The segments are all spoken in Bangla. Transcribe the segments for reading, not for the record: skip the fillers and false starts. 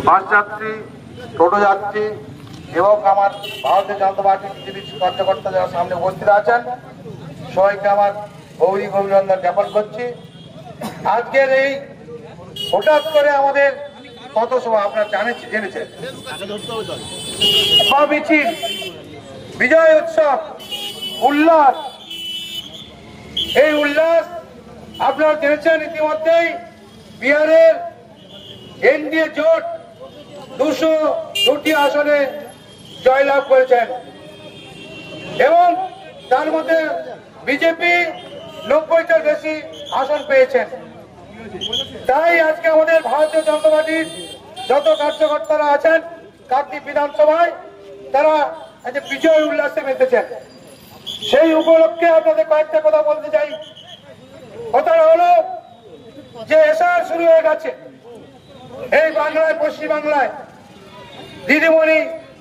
বাস যাত্রী, টোটো যাত্রী এবং আমার ভারতীয় জনতা পার্টির বিজেপি কার্যকর্তা যারা সামনে উপস্থিত আছেন, সবাইকে আমার গৌরী অভিনন্দন জ্ঞাপন করছি। আজকের এই হঠাৎ করে আমাদের পথসভা আপনারা জেনেছেন, মিছিল, বিজয় উৎসব, উল্লাস, এই উল্লাস আপনারা জেনেছেন ইতিমধ্যেই বিহারের এনডিএ জোট 202টি আসনে জয়লাভ করেছেন এবং তার মধ্যে বিজেপি 90টার বেশি আসন পেয়েছেন। তাই আজকে আমাদের ভারতীয় জনতা পার্টির যত কার্যকর্তারা আছেন কাকদ্বীপ বিধানসভায় তারা আজকে বিজয় উল্লাসে মেতেছেন। সেই উপলক্ষে আপনাদের কয়েকটা কথা বলতে চাই। কথাটা হলো যে এসআর শুরু হয়ে গেছে এই বাংলায়, পশ্চিম বাংলায়। দিদিমণি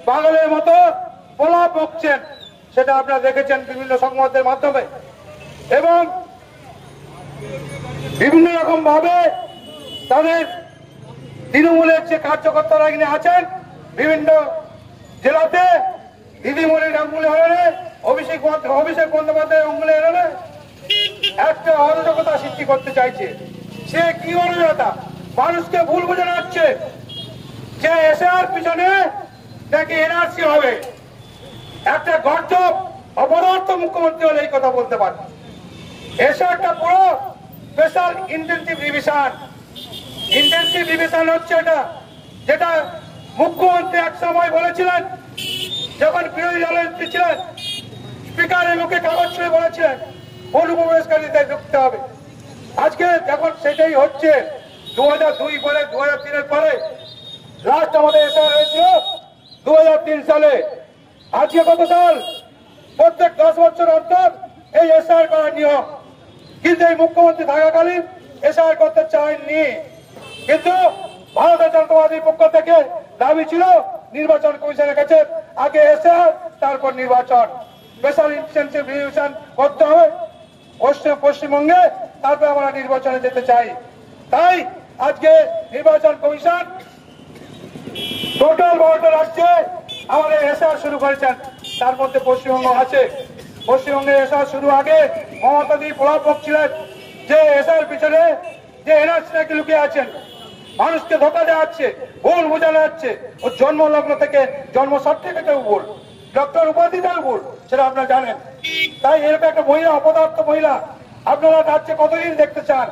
পাগলের মতো প্রলাপ বকছেন, সেটা আপনারা দেখেছেন বিভিন্ন সংবাদের মাধ্যমে এবং বিভিন্ন রকম ভাবে তাদের তৃণমূলের যে কার্যকর্তারা এখানে আছেন বিভিন্ন জেলাতে দিদিমণির আঙ্গুলে হারালে, অভিষেক বন্দ্যোপাধ্যায়ের আঙ্গুলে হারালে একটা অরাজকতা সৃষ্টি করতে চাইছে। সে কি অরাজকতা? মানুষকে ভুল বোঝানো হচ্ছে যে এসআর পিছনে নাকি এনআরসি হবে। একটা গর্জব অপদার্থ মুখ্যমন্ত্রী হলে এই কথা বলতে পারে। এসআরটা পুরো special intensive revision. Intensive revision হচ্ছে এটা, যেটা মুখ্যমন্ত্রী এক সময় বলেছিলেন যখন বিরোধী দলের ছিলেন, স্পিকারের মুখে কাগজ ছুঁয়ে বলেছিলেন অনুপ্রবেশকারীদের ঢুকতে হবে। আজকে যখন সেটাই হচ্ছে 2002 পরে 2003 পরে লাস্ট আমাদের এসআর হয়েছিল 2003 সালে। আজকে কত সাল? প্রত্যেক 10 বছর অন্তর এই এসআর করার নিয়ম, কিন্তু এই মুখ্যমন্ত্রী থাকাকালীন এসআর করতে চাননি। কিন্তু ভারতীয় জনতা পার্টির পক্ষ থেকে দাবি ছিল নির্বাচন কমিশনের কাছে আগে এসআর তারপর নির্বাচন, স্পেশাল ইন্টেনসিভ রিভিশন করতে হবে পশ্চিমবঙ্গে, তারপর আমরা নির্বাচনে যেতে চাই। তাই আজকে নির্বাচন কমিশন টোটাল 12টা রাজ্যে আমাদের এসআর শুরু করেছেন, তার মধ্যে পশ্চিমবঙ্গ আছে। পশ্চিমবঙ্গে এসআর শুরু আগে মমতা দি প্রলাপ বকছিলেন যে এসআর পিছনে যে এনআরসি নাকি লুকিয়ে আছেন, মানুষকে ধোকা দেওয়া হচ্ছে, ভুল বোঝানো হচ্ছে। ও জন্মলগ্ন থেকে জন্ম সার্টিফিকেটেও ভুল, ডক্টর উপাধিটাও ভুল, সেটা আপনারা জানেন। তাই এরকম একটা মহিলা, অপদার্থ মহিলা আপনারা রাজ্যে কতদিন দেখতে চান?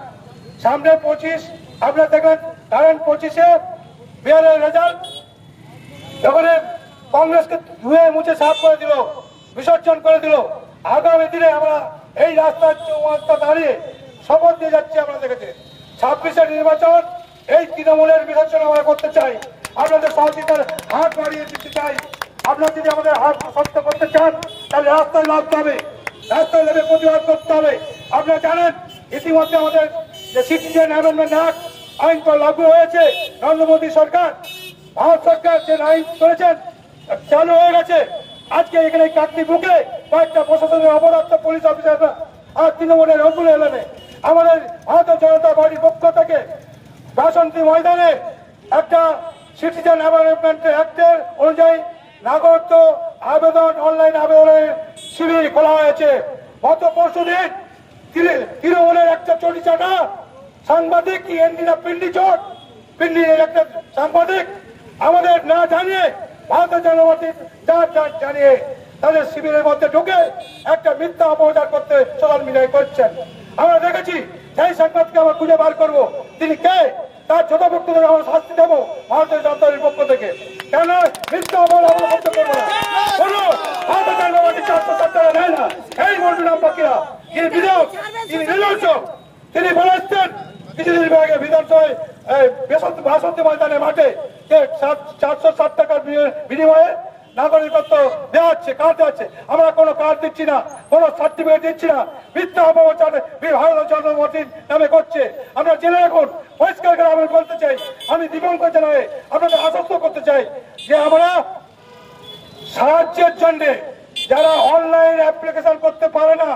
সামনে 25 আপনারা দেখবেন, কারণ 25-এ বিহারের রেজাল্ট যখন কংগ্রেসকে ধুয়ে মুছে সাফ করে দিল, বিসর্জন করে দিল। আগামী দিনে আমরা এই রাস্তার দাঁড়িয়ে শপথ দিয়ে যাচ্ছি। আমরা দেখেছি 26-এর নির্বাচন এই তৃণমূলের বিসর্জন আমরা করতে চাই। আপনাদের সহযোগিতার হাত বাড়িয়ে দিতে চাই। আপনারা যদি আমাদের হাত শক্ত করতে চান তাহলে রাস্তায় নামতে হবে, রাস্তায় নেমে প্রতিবাদ করতে হবে। আপনারা জানেন ইতিমধ্যে আমাদের যে সিটিজেন অ্যামেন্ডমেন্ট অ্যাক্ট আইন তো লাগু হয়েছে। নরেন্দ্র মোদী সরকার, ভারত সরকার যে আইন করেছেন চালু হয়ে গেছে। আজকে এখানে কাকদ্বীপ বুকে কয়েকটা প্রশাসনের অপরাধ পুলিশ অফিসাররা আর তৃণমূলের অঙ্গুলে এলেনে আমাদের ভারতীয় জনতা পার্টির পক্ষ থেকে বাসন্তী ময়দানে একটা সিটিজেন অ্যামেন্ডমেন্ট অ্যাক্টের অনুযায়ী নাগরিকত্ব আবেদন, অনলাইন আবেদনের শিবির খোলা হয়েছে। গত পরশুদিন তৃণমূলের একটা চটিচাটা সাংবাদিক পিন্ডির একটা সাংবাদিক আমাদের না জানিয়ে ভারতীয় জনতা পার্টি জানিয়ে তাদের শিবিরের মধ্যে ঢুকে একটা মিথ্যা অপপ্রচার করতে সোশ্যাল মিডিয়ায় করছেন। আমরা দেখেছি, সেই সাংবাদিককে আমরা খুঁজে বার করবো তিনি কে, তার যথাপক্ষ থেকে আমরা শাস্তি দেবো ভারতীয় জনতা পার্টির পক্ষ থেকে। কেন মিথ্যা অপরাধ আমরা করতে পারবো না? কোনো ভারতীয় জনতা পার্টি 470 নেয় না। এই মন্ডুরাম পাখিরা যিনি বিধায়ক, তিনি নির্বাচক, তিনি বলেছেন কিছুদিন আগে বিধানসভায় বাসন্তী ময়দানের মাঠে 460 টাকার বিনিময়ে নাগরিকত্ব দেওয়া হচ্ছে, কার্ড দেওয়া হচ্ছে। আমরা কোনো কার্ড দিচ্ছি না, কোনো সার্টিফিকেট দিচ্ছি না। মিথ্যা অপপ্রচার ভারতীয় জনতা পার্টির নামে করছে। আমরা জেনে রাখুন, পরিষ্কার করে আমি বলতে চাই, আমি দীপঙ্কর জানাই আপনাদের আশ্বস্ত করতে চাই যে আমরা সাহায্যের জন্য যারা অনলাইন অ্যাপ্লিকেশন করতে পারে না,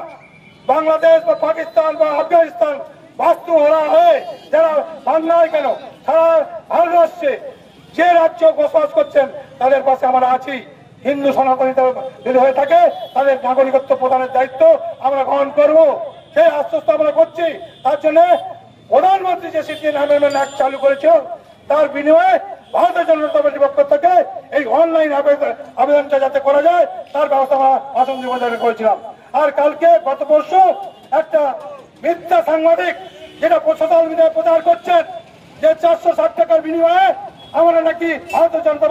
বাংলাদেশ বা পাকিস্তান বা আফগানিস্তান বাস্তু হারা হয়ে যারা বাংলায় কেন সারা ভারতবর্ষে যে রাজ্য বসবাস করছেন তাদের পাশে আমরা আছি। হিন্দু সনাতনী যদি হয়ে থাকে তাদের নাগরিকত্ব প্রদানের দায়িত্ব আমরা গ্রহণ করব, সেই আশ্বস্ত আমরা করছি। তার জন্য প্রধানমন্ত্রী যে সিটিজেন অ্যামেন্ডমেন্ট অ্যাক্ট চালু করেছিল তার বিনিময়ে ভারতীয় জনতা পার্টির পক্ষ থেকে এই অনলাইন আবেদনটা যাতে করা যায় তার ব্যবস্থা আমরা আসন করেছিলাম। আর কালকে গত পরশু একটা মিথ্যা সাংবাদিক যেটা সোশ্যাল মিডিয়ায় প্রচার করছেন যে 460 টাকার বিনিময়ে আমরা নাকি ভারতীয় জনতা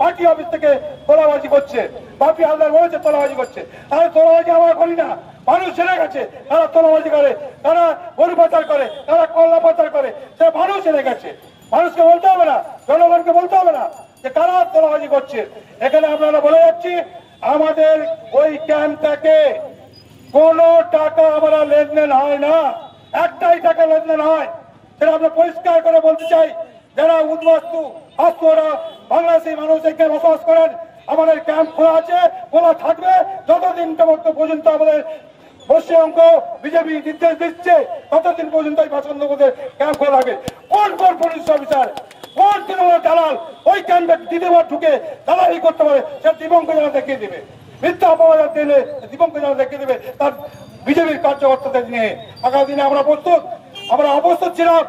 পার্টি অফিস থেকে তোলাবাজি করছে, বাপি হালদার বলেছে তোলাবাজি করছে। তাহলে তোলাবাজি আমরা করি না, মানুষ জেনে গেছে তারা তোলাবাজি করে, তারা গরু পাচার করে, তারা কল্লা পাচার করে, সে মানুষ জেনে গেছে। মানুষকে বলতে হবে না, জনগণকে বলতে হবে না যে কারা তোলাবাজি করছে। এখানে আপনারা বলে যাচ্ছি আমাদের ওই ক্যাম্প থেকে কোনো টাকা আমরা লেনদেন হয় না, একটাই টাকা লেনদেন হয়। সেটা আমরা পরিষ্কার করে বলতে চাই। যারা উদ্বাস্তু ওরা বাংলাদেশি মানুষ এখানে বসবাস করেন, আমাদের ক্যাম্প খোলা আছে, খোলা থাকবে যতদিন পর্যন্ত আমাদের পশ্চিমবঙ্গ বিজেপি নির্দেশ দিচ্ছে ততদিন পর্যন্ত এই পছন্দ করে ক্যাম্প খোলা থাকে। কোন কোন পুলিশ অফিসার, কোন তৃণমূল দালাল ওই ক্যাম্পে দ্বিতীয়বার ঢুকে দালালি করতে পারে সে দীপঙ্কর যেন দেখিয়ে দেবে, মিথ্যা অপবাদ দিলে দীপঙ্কর যেন দেখিয়ে দেবে তার বিজেপির কার্যকর্তাদের নিয়ে। আগামী দিনে আমরা প্রস্তুত, আমরা অপ্রস্তুত ছিলাম,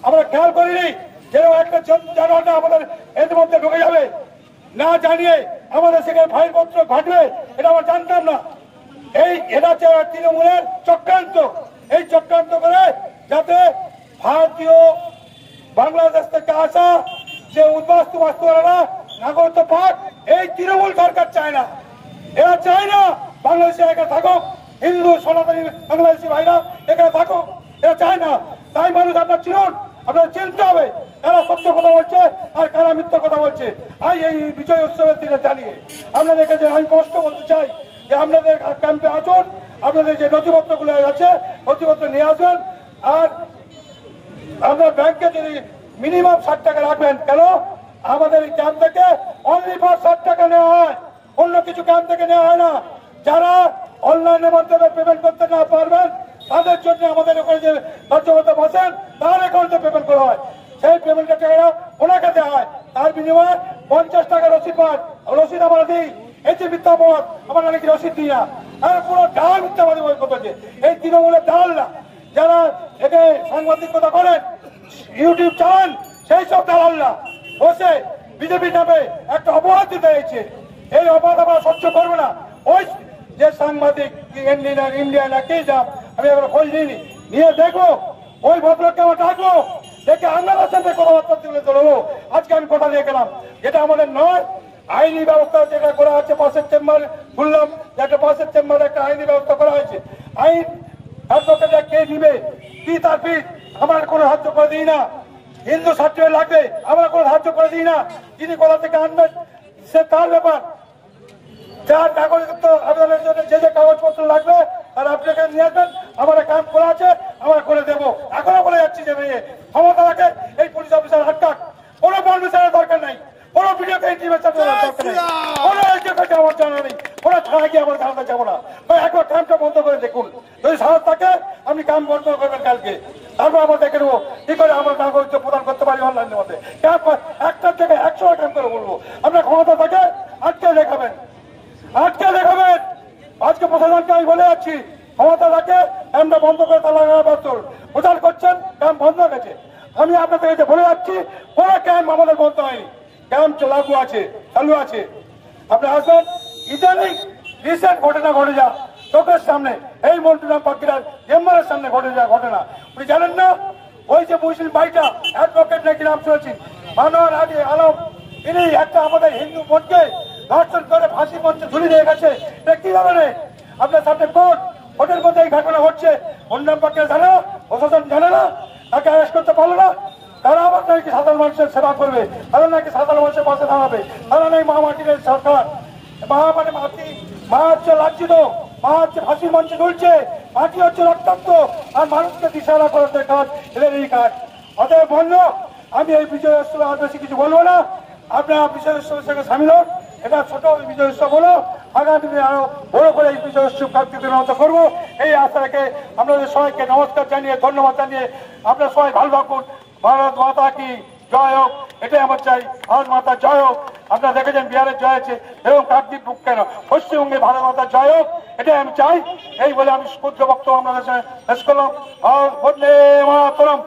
আমরা খেয়াল করিনি যে একটা জানোয়ারটা আমাদের এর মধ্যে ঢুকে যাবে না জানিয়ে আমাদের সেখানে ফাইলপত্র ঘটবে এটা আমরা জানতাম না। এটা হচ্ছে তৃণমূলের চক্রান্ত। এই চক্রান্ত করে যাতে ভারতীয় বাংলাদেশ থেকে আসা যে উদ্বাস্তু বাস্তুরা নাগরিকত্ব পাক, এই তৃণমূল সরকার চায় না, এরা চায় না বাংলাদেশে এখানে থাকুক, হিন্দু সনাতনী বাংলাদেশি ভাইরা এখানে থাকুক, এরা চায় না। তাই মানুষ আপনার চিনুন, আপনার চিনতে হবে কারা সত্য কথা বলছে আর কারা মিথ্যা কথা বলছে। আর এই বিজয় উৎসবের দিনে জানিয়ে আপনাদেরকে যে আমি কষ্ট বলতে চাই যে আপনাদের ক্যাম্পে আসুন, আপনাদের যে নথিপত্রগুলো আছে নথিপত্র নিয়ে আসবেন। আর আপনার ব্যাংকে যদি মিনিমাম 60 টাকা রাখবেন, কেন আমাদের এই ক্যাম্প থেকে অনলি ফর 60 টাকা নেওয়া হয়, অন্য কিছু ক্যাম্প থেকে নেওয়া হয় না। যারা অনলাইনের মাধ্যমে পেমেন্ট করতে না পারবেন তাদের জন্য আমাদের ওখানে যে কার্যকর্তা বসেন তার অ্যাকাউন্টে পেমেন্ট করা হয়, সেই পেমেন্টের টাকাটা ওনাকে দেওয়া হয়। তার বিনিময়ে 50 টাকা রসিদ পান, রসিদ আমরা দিই। এই যে মিথ্যাবাদ আমরা নাকি রসিদ দিই না, আর পুরো ডাল মিথ্যাবাদী করছে এই তৃণমূলের ডাল না। যারা এখানে সাংবাদিকতা করেন, ইউটিউব চালান, সেই সব দালালরা বসে বিজেপি নামে একটা অপরাধ দিতে হয়েছে। এই অপরাধ আমরা সহ্য করবো না। ওই যে সাংবাদিক ইন্ডিয়া না কে যাম আমি এবার খোঁজ নিইনি, নিয়ে দেখবো ওই ভদ্রকে আমার ডাকবো, দেখে আপনাদের সাথে কথাবার্তা তুলে ধরবো। আজকে আমি কথা দিয়ে গেলাম, যেটা আমাদের নয়। আইনি ব্যবস্থা যেটা করা হচ্ছে, পাশের চেম্বার শুনলাম যে একটা পাশের চেম্বারে একটা আইনি ব্যবস্থা করা হয়েছে। আইন অ্যাডভোকেটরা কে নিবে কি তার ফিস আমরা কোনো সাহায্য করে দিই না। হিন্দু সার্টিফিকেট লাগবে আমরা কোনো সাহায্য করে দিই না। যিনি কোথা থেকে আনবেন সে তার ব্যাপার। যার নাগরিকত্ব আবেদনের জন্য যে যে কাগজপত্র লাগবে তার অ্যাপ্লিকেশন নিয়ে আসবেন, আমার ক্যাম্প খোলা আছে আমরা করে দেবো। এখনো বলে যাচ্ছি যে ক্ষমতা রাখে এই পুলিশ অফিসার আটকাক, কোনো পারমিশনের দরকার নাই, কোনো ভিডিওকে ইন্টিমেশন দরকার নেই, কোনো এডুকেশন আমার জানা নেই, কোনো ছাড়া গিয়ে আমরা জানাতে যাবো না। একবার ক্যাম্পটা বন্ধ করে দেখুন, যদি সাহস থাকে আপনি ক্যাম্প বন্ধ করবেন কালকে, তারপর আমরা দেখে নেবো কি করে আমরা নাগরিকত্ব প্রদান করতে পারি অনলাইনের মধ্যে। ক্যাম্প একটার থেকে 100 ক্যাম্প করে বলবো, আপনার ক্ষমতা থাকে আটকে দেখাবেন, আজকে দেখাবেন। আজকে প্রশাসনকে আমি বলে যাচ্ছি ক্ষমতা থাকে ক্যাম্পটা বন্ধ করে তালা প্রচার করছেন, ক্যাম্প বন্ধ হয়ে গেছে। আমি আপনাদের কাছে বলে যাচ্ছি কোনো ক্যাম্প আমাদের বন্ধ হয়নি, ক্যাম্প লাগু আছে, চালু আছে। আপনি আসবেন, ইদানিং রিসেন্ট ঘটনা ঘটে যা চোখের সামনে, এই মন্টুরাম পাখিরার চেম্বারের সামনে ঘটে যা ঘটনা আপনি জানেন না? ওই যে মুসলিম ভাইটা অ্যাডভোকেট নাকি নাম শুনেছি, মানোয়ার আলী আলম, তিনি একটা আমাদের হিন্দু বোনকে ধর্ষণ করে ফাঁসি মঞ্চে ঝুলি দিয়ে গেছে। এটা কি জানে আপনার সামনে কোর্ট, কোর্টের মধ্যে এই ঘটনা ঘটছে, অন্যান্য পক্ষে জানে না, প্রশাসন জানে না, তাকে অ্যারেস্ট করতে পারলো না। তারা আবার নাকি সাধারণ মানুষের সেবা করবে, তারা নাকি সাধারণ মানুষের পাশে দাঁড়াবে, তারা নাকি মহামাটির সরকার। মহামাটি মাটি মা হচ্ছে লাঞ্ছিত, মা হচ্ছে ফাঁসির মঞ্চে ঝুলছে, মাটি হচ্ছে রক্তাক্ত, আর মানুষকে দিশারা করার কাজ এদের এই কাজ। অতএব বলল আমি এই বিজয় উৎসবে আর বেশি কিছু বলবো না, আপনারা বিজয় উৎসবের সঙ্গে সামিল হন। এটা ছোট বিজয় উৎসব হলো, আগামী দিনে আরো বড় করে এই বিজয় উৎসব কার্যক্রমের মতো করবো এই আশা রেখে আপনাদের সবাইকে নমস্কার জানিয়ে ধন্যবাদ জানিয়ে আপনারা সবাই ভালো থাকুন। ভারত মাতা কি জয় হোক, এটাই আমার চাই। ভারত মাতা জয় হোক। আপনারা দেখেছেন বিহারে জয় আছে, এবং কাকদ্বীপ বুক কেন, পশ্চিমবঙ্গে ভারত মাতা জয় হোক, এটাই আমি চাই। এই বলে আমি ক্ষুদ্র বক্তব্য আপনাদের সাথে শেষ করলাম। আর বন্দে মাতরম।